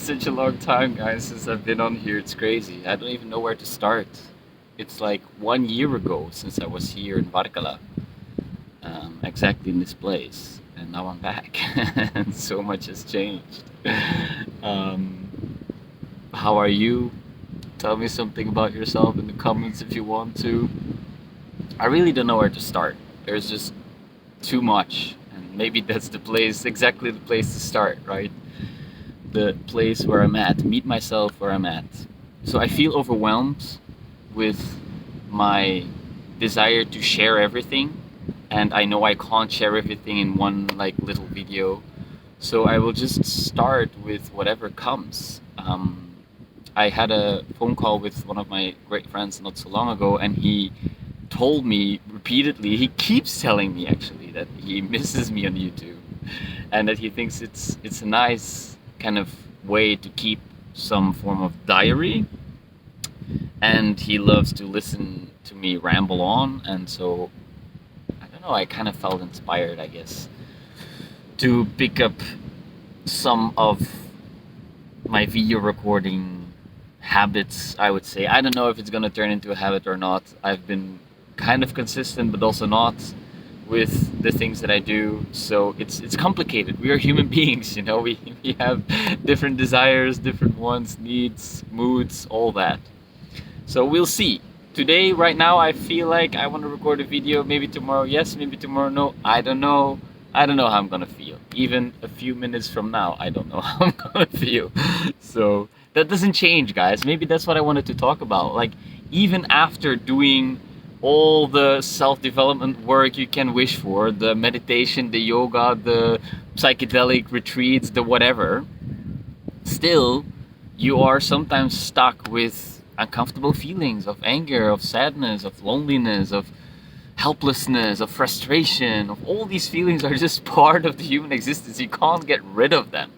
such a long time, guys, since I've been on here. It's crazy. I don't even know where to start. It's like 1 year ago since I was here in Varkala, exactly in this place, and now I'm back, and so much has changed. Um, how are you? Tell me something about yourself in the comments if you want to. I really don't know where to start. There's just too much, and maybe that's the place, exactly the place to start, right? The place where I'm at, meet myself where I'm at. So I feel overwhelmed with my desire to share everything, and I know I can't share everything in one like little video. So I will just start with whatever comes. I had a phone call with one of my great friends not so long ago, and he told me repeatedly, he keeps telling me actually, that he misses me on YouTube, and that he thinks it's a nice kind of way to keep some form of diary, and he loves to listen to me ramble on. And so I don't know, I kind of felt inspired, I guess, to pick up some of my video recording habits, I would say. I don't know if it's gonna turn into a habit or not. I've been kind of consistent, but also not with the things that I do. So it's complicated. We are human beings, you know. We have different desires, different wants, needs, moods, all that. So we'll see. Today, right now, I feel like I want to record a video. Maybe tomorrow, yes. Maybe tomorrow, no. I don't know. I don't know how I'm gonna feel. Even a few minutes from now, I don't know how I'm gonna feel. So that doesn't change, guys. Maybe that's what I wanted to talk about. Like, even after doing all the self-development work you can wish for, the meditation, the yoga, the psychedelic retreats, the whatever, still you are sometimes stuck with uncomfortable feelings of anger, of sadness, of loneliness, of helplessness, of frustration. Of all these feelings are just part of the human existence. You can't get rid of them.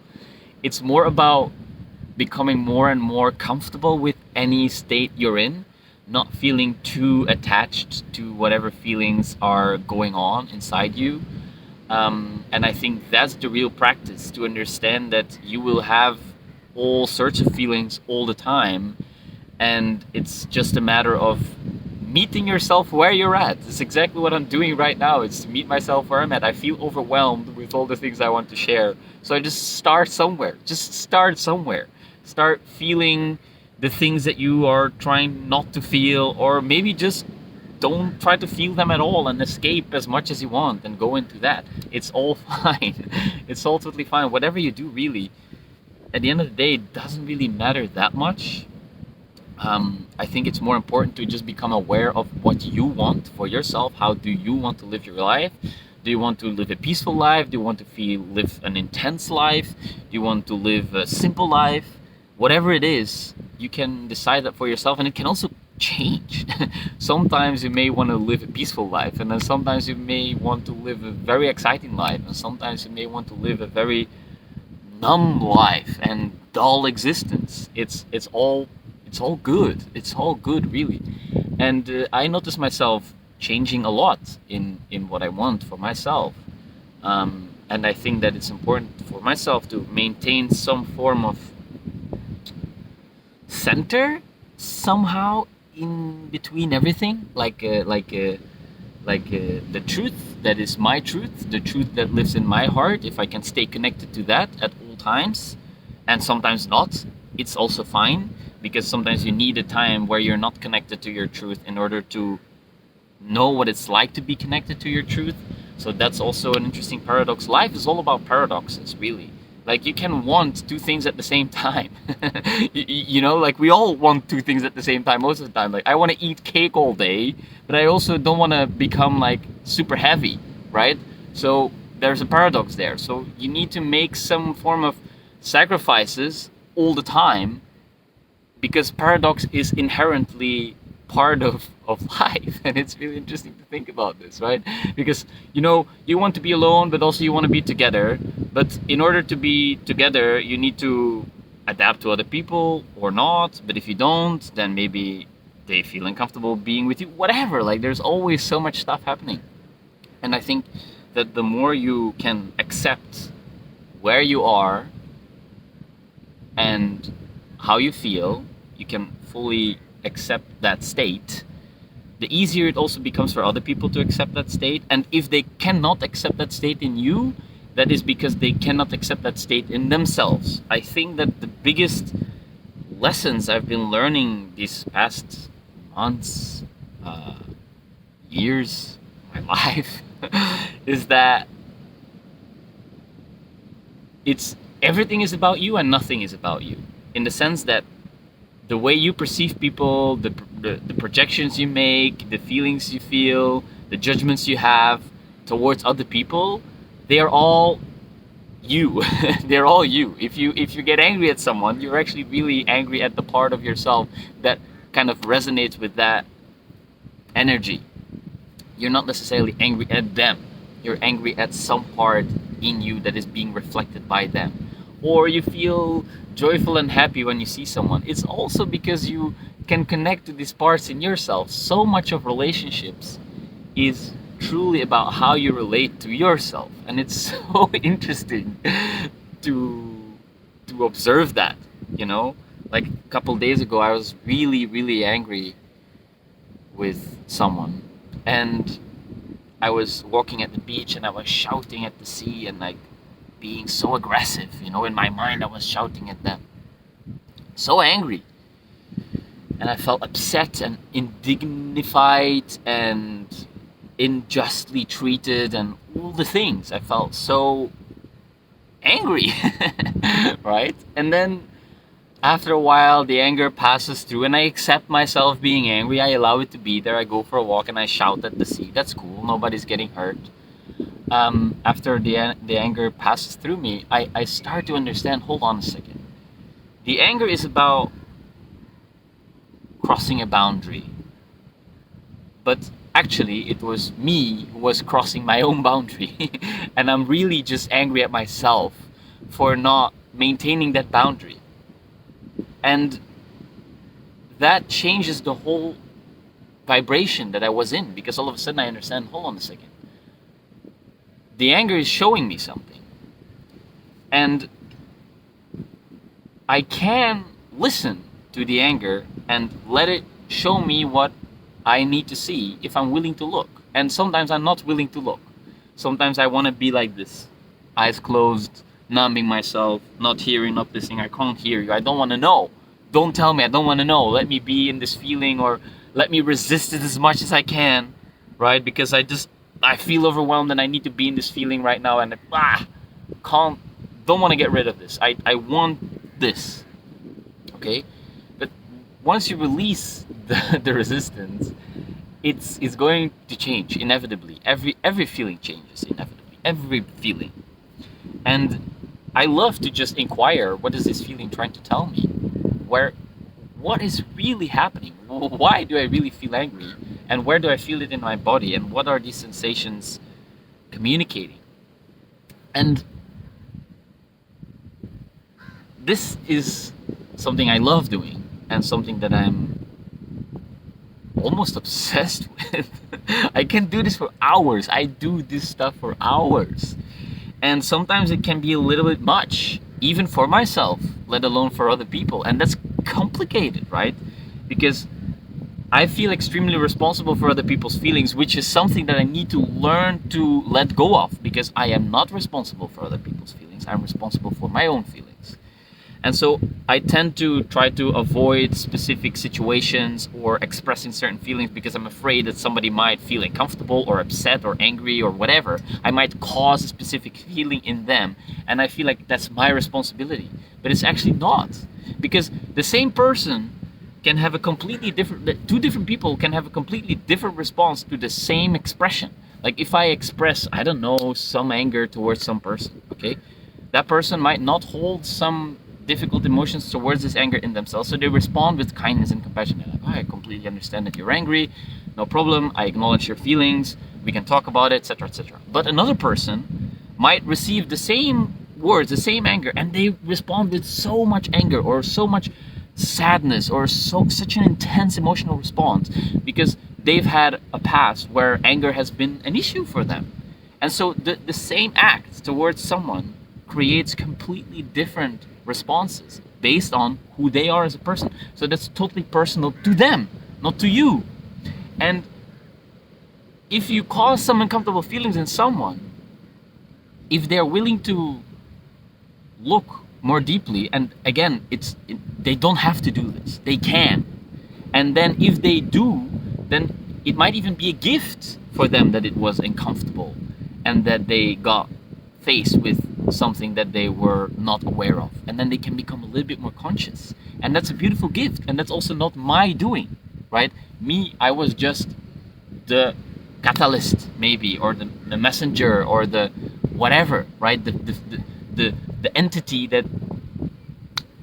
It's more about becoming more and more comfortable with any state you're in, not feeling too attached to whatever feelings are going on inside you. And I think that's the real practice, to understand that you will have all sorts of feelings all the time, and it's just a matter of meeting yourself where you're at. It's exactly what I'm doing right now. It's to meet myself where I'm at. I feel overwhelmed with all the things I want to share. So I just start somewhere. Just start somewhere. Start feeling the things that you are trying not to feel, or maybe just don't try to feel them at all and escape as much as you want and go into that. It's all fine. It's all totally fine. Whatever you do, really, at the end of the day, it doesn't really matter that much. I think it's more important to just become aware of what you want for yourself. How do you want to live your life? Do you want to live a peaceful life? Do you want to live an intense life? Do you want to live a simple life? Whatever it is, you can decide that for yourself, and it can also change. Sometimes you may want to live a peaceful life, and then sometimes you may want to live a very exciting life, and sometimes you may want to live a very numb life and dull existence. It's all good. It's all good, really. And I notice myself changing a lot in what I want for myself. And I think that it's important for myself to maintain some form of center somehow in between everything, the truth that is my truth, the truth that lives in my heart. If I can stay connected to that at all times, and sometimes not, it's also fine, because sometimes you need a time where you're not connected to your truth in order to know what it's like to be connected to your truth. So that's also an interesting paradox. Life is all about paradoxes, really. Like, you can want two things at the same time. You know, like, we all want two things at the same time most of the time. Like, I want to eat cake all day, but I also don't want to become like super heavy, right? So there's a paradox there. So you need to make some form of sacrifices all the time, because paradox is inherently part of life. And it's really interesting to think about this, right? Because, you know, you want to be alone, but also you want to be together. But in order to be together, you need to adapt to other people or not. But if you don't, then maybe they feel uncomfortable being with you, whatever. Like, there's always so much stuff happening. And I think that the more you can accept where you are and how you feel, you can fully accept that state, the easier it also becomes for other people to accept that state. And if they cannot accept that state in you, that is because they cannot accept that state in themselves. I think that the biggest lessons I've been learning these past months, uh, years, my life, is that it's everything is about you and nothing is about you. In the sense that the way you perceive people, the projections you make, the feelings you feel, the judgments you have towards other people, they are all you. They're all you. If you get angry at someone, you're actually really angry at the part of yourself that kind of resonates with that energy. You're not necessarily angry at them. You're angry at some part in you that is being reflected by them. Or you feel joyful and happy when you see someone. It's also because you can connect to these parts in yourself. So much of relationships is truly about how you relate to yourself. And it's so interesting to observe that, you know? Like a couple days ago I was really, really angry with someone, and I was walking at the beach and I was shouting at the sea and like being so aggressive, you know, in my mind I was shouting at them. So angry. And I felt upset and indignified and unjustly treated and all the things. I felt so angry, right? And then after a while, the anger passes through, and I accept myself being angry. I allow it to be there. I go for a walk and I shout at the sea. That's cool. Nobody's getting hurt. After the anger passes through me, I start to understand. Hold on a second. The anger is about crossing a boundary, but actually, it was me who was crossing my own boundary, and I'm really just angry at myself for not maintaining that boundary. And that changes the whole vibration that I was in, because all of a sudden I understand, hold on a second. The anger is showing me something. And I can listen to the anger and let it show me what I need to see if I'm willing to look. And sometimes I'm not willing to look. Sometimes I want to be like this, eyes closed, numbing myself, not hearing, not listening. I can't hear you. I don't want to know. Don't tell me. I don't want to know. Let me be in this feeling, or let me resist it as much as I can, right? Because I feel overwhelmed and I need to be in this feeling right now, and can't, don't want to get rid of this. I want this, okay? But once you release the resistance, it's going to change inevitably. Every feeling changes inevitably. Every feeling. And I love to just inquire, what is this feeling trying to tell me? What is really happening? Why do I really feel angry? And where do I feel it in my body? And what are these sensations communicating? And this is something I love doing, and something that I'm almost obsessed with. I can do this for hours. I do this stuff for hours. And sometimes it can be a little bit much, even for myself, let alone for other people. And that's complicated, right? Because I feel extremely responsible for other people's feelings, which is something that I need to learn to let go of, because I am not responsible for other people's feelings. I'm responsible for my own feelings. And so I tend to try to avoid specific situations or expressing certain feelings, because I'm afraid that somebody might feel uncomfortable or upset or angry or whatever. I might cause a specific feeling in them, and I feel like that's my responsibility. But it's actually not, because the same person can have a completely different, two different people can have a completely different response to the same expression. Like if I express, I don't know, some anger towards some person, okay? That person might not hold some difficult emotions towards this anger in themselves, so they respond with kindness and compassion. They're like, oh, I completely understand that you're angry, no problem, I acknowledge your feelings, we can talk about it, etc., etc. But another person might receive the same words, the same anger, and they respond with so much anger or so much sadness or such an intense emotional response, because they've had a past where anger has been an issue for them. And so the same act towards someone creates completely different responses. based on who they are as a person. So that's totally personal to them, not to you. And if you cause some uncomfortable feelings in someone, if they're willing to look more deeply, and again, they don't have to do this, they can. And then if they do, then it might even be a gift for them that it was uncomfortable and that they got faced with something that they were not aware of. And then they can become a little bit more conscious. And that's a beautiful gift. And that's also not my doing, right? Me, I was just the catalyst, maybe, or the messenger, or the whatever, right? The entity that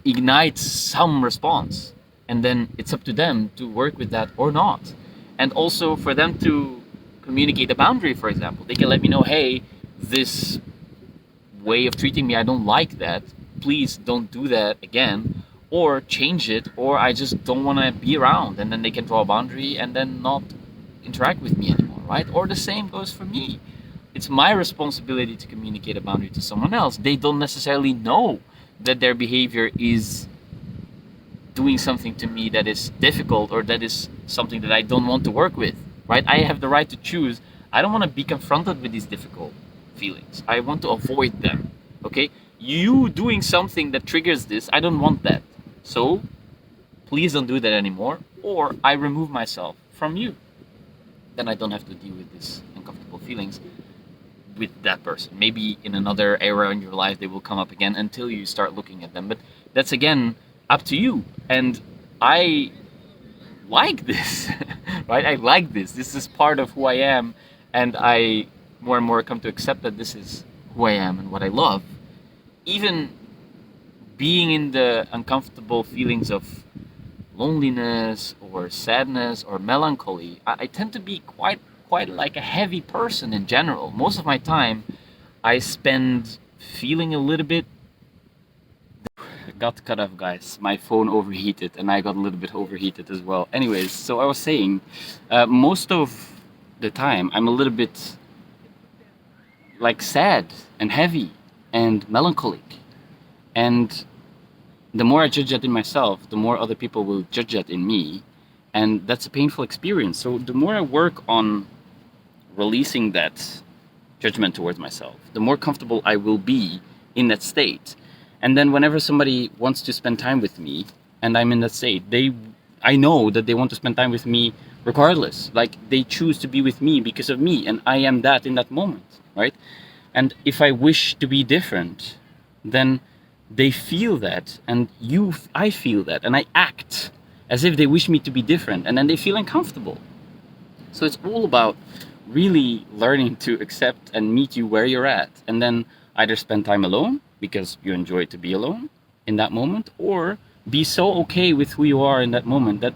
ignites some response, and then it's up to them to work with that or not. And also for them to communicate a boundary. For example, they can let me know, hey, this way of treating me, I don't like that, please don't do that again, or change it, or I just don't want to be around. And then they can draw a boundary and then not interact with me anymore, right? Or the same goes for me. It's my responsibility to communicate a boundary to someone else. They don't necessarily know that their behavior is doing something to me that is difficult, or that is something that I don't want to work with, right? I have the right to choose. I don't want to be confronted with these difficult feelings. I want to avoid them, okay? You doing something that triggers this, I don't want that. So please don't do that anymore, or I remove myself from you. Then I don't have to deal with these uncomfortable feelings with that person. Maybe in another era in your life they will come up again until you start looking at them. But that's again up to you. And I like this, right? I like this. This is part of who I am, and I more and more come to accept that this is who I am and what I love. Even being in the uncomfortable feelings of loneliness or sadness or melancholy, I tend to be quite like a heavy person in general. Most of my time I spend feeling a little bit. Got cut off, guys. My phone overheated and I got a little bit overheated as well. Anyways, so I was saying, most of the time I'm a little bit like sad and heavy and melancholic. And the more I judge that in myself, the more other people will judge that in me. And that's a painful experience. So the more I work on releasing that judgment towards myself, the more comfortable I will be in that state. And then whenever somebody wants to spend time with me and I'm in that state, I know that they want to spend time with me regardless. Like, they choose to be with me because of me, and I am that in that moment, right? And if I wish to be different, then they feel that, and I feel that, and I act as if they wish me to be different, and then they feel uncomfortable. So it's all about really learning to accept and meet you where you're at, and then either spend time alone because you enjoy to be alone in that moment, or be so okay with who you are in that moment that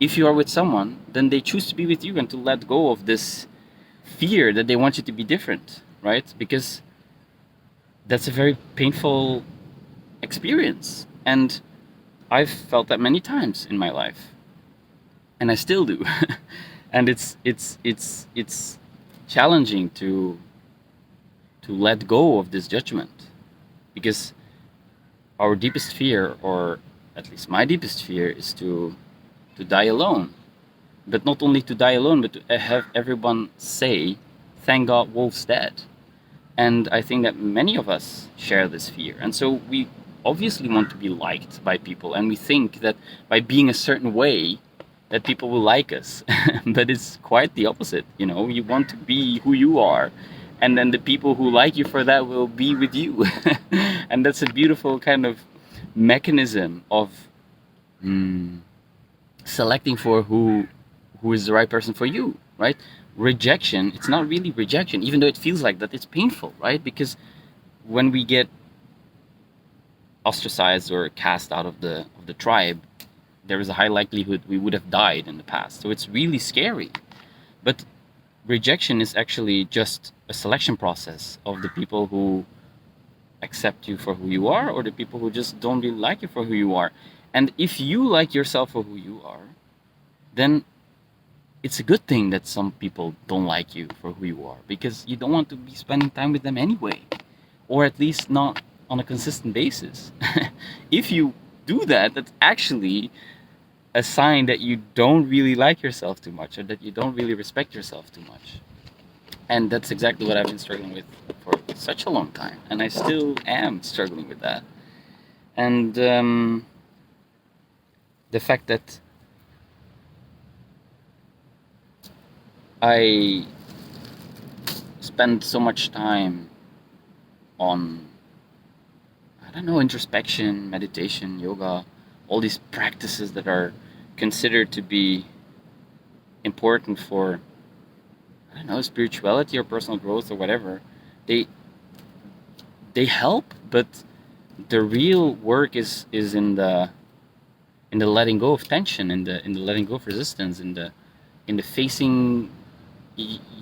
if you are with someone, then they choose to be with you and to let go of this fear that they want you to be different, right? Because that's a very painful experience, and I've felt that many times in my life, and I still do. And it's challenging to let go of this judgment, because our deepest fear, or at least my deepest fear, is to die alone. But not only to die alone, but to have everyone say, "Thank God, Wolf's dead." And I think that many of us share this fear, and so we obviously want to be liked by people, and we think that by being a certain way that people will like us. But it's quite the opposite. You want to be who you are, and then the people who like you for that will be with you. And that's a beautiful kind of mechanism of selecting for who is the right person for you, right? Rejection, it's not really rejection, even though it feels like that. It's painful, right? Because when we get ostracized or cast out of the tribe, there is a high likelihood we would have died in the past. So it's really scary. But rejection is actually just a selection process of the people who accept you for who you are, or the people who just don't really like you for who you are. And if you like yourself for who you are, then it's a good thing that some people don't like you for who you are, because you don't want to be spending time with them anyway, or at least not on a consistent basis. If you do that, that's actually a sign that you don't really like yourself too much, or that you don't really respect yourself too much. And that's exactly what I've been struggling with for such a long time, and I still am struggling with that. And the fact that I spend so much time on, I don't know, introspection, meditation, yoga, all these practices that are considered to be important for, I don't know, spirituality or personal growth or whatever. They they help, but the real work is in the letting go of tension, in the letting go of resistance, in the facing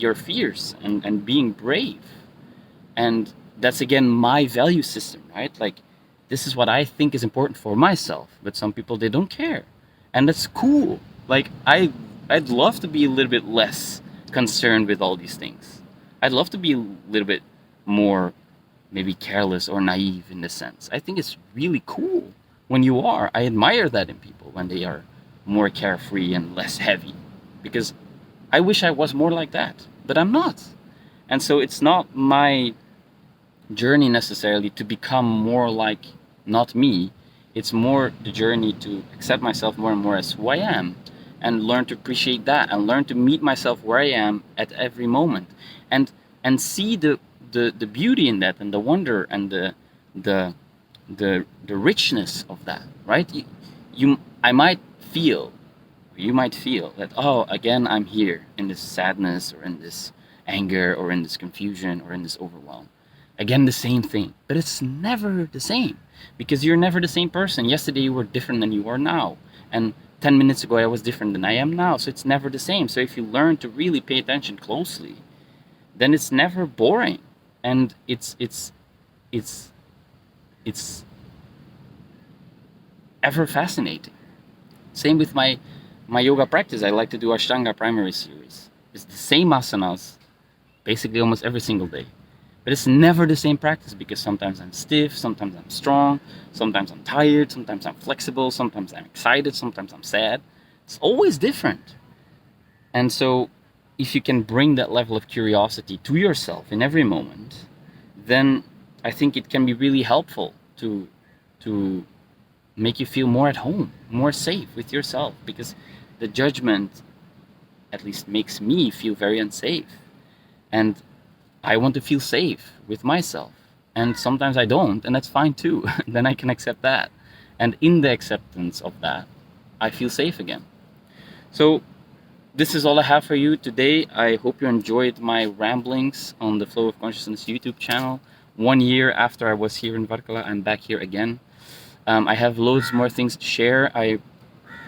your fears, and being brave. And that's again my value system, right? Like, this is what I think is important for myself, but some people, they don't care, and that's cool. Like, I'd love to be a little bit less concerned with all these things. I'd love to be a little bit more, maybe, careless or naive in this sense. I think it's really cool when you are. I admire that in people when they are more carefree and less heavy, because I wish I was more like that, but I'm not. And so it's not my journey necessarily to become more like not me. It's more the journey to accept myself more and more as who I am, and learn to appreciate that, and learn to meet myself where I am at every moment, and see the beauty in that, and the wonder, and the the richness of that, right? I might feel, you might feel that, oh, again, I'm here in this sadness, or in this anger, or in this confusion, or in this overwhelm. Again, the same thing. But it's never the same, because you're never the same person. Yesterday you were different than you are now. And 10 minutes ago I was different than I am now. So it's never the same. So if you learn to really pay attention closely, then it's never boring. And it's it's ever fascinating. Same with my yoga practice. I like to do Ashtanga primary series. It's the same asanas basically almost every single day. But it's never the same practice, because sometimes I'm stiff, sometimes I'm strong, sometimes I'm tired, sometimes I'm flexible, sometimes I'm excited, sometimes I'm sad. It's always different. And so if you can bring that level of curiosity to yourself in every moment, then I think it can be really helpful to make you feel more at home, more safe with yourself, because the judgment at least makes me feel very unsafe. And I want to feel safe with myself. And sometimes I don't, and that's fine too. Then I can accept that. And in the acceptance of that, I feel safe again. So this is all I have for you today. I hope you enjoyed my ramblings on the Flow of Consciousness YouTube channel. 1 year after I was here in Varkala, I'm back here again. I have loads more things to share. I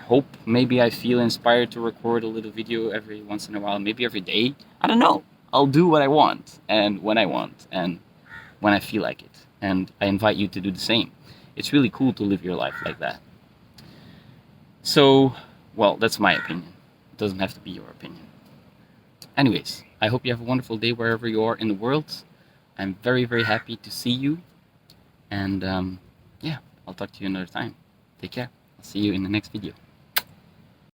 hope maybe I feel inspired to record a little video every once in a while, maybe every day. I don't know. I'll do what I want, and when I want, and when I feel like it. And I invite you to do the same. It's really cool to live your life like that. So, well, that's my opinion. It doesn't have to be your opinion. Anyways, I hope you have a wonderful day wherever you are in the world. I'm very, very happy to see you. And yeah, I'll talk to you another time. Take care. I'll see you in the next video.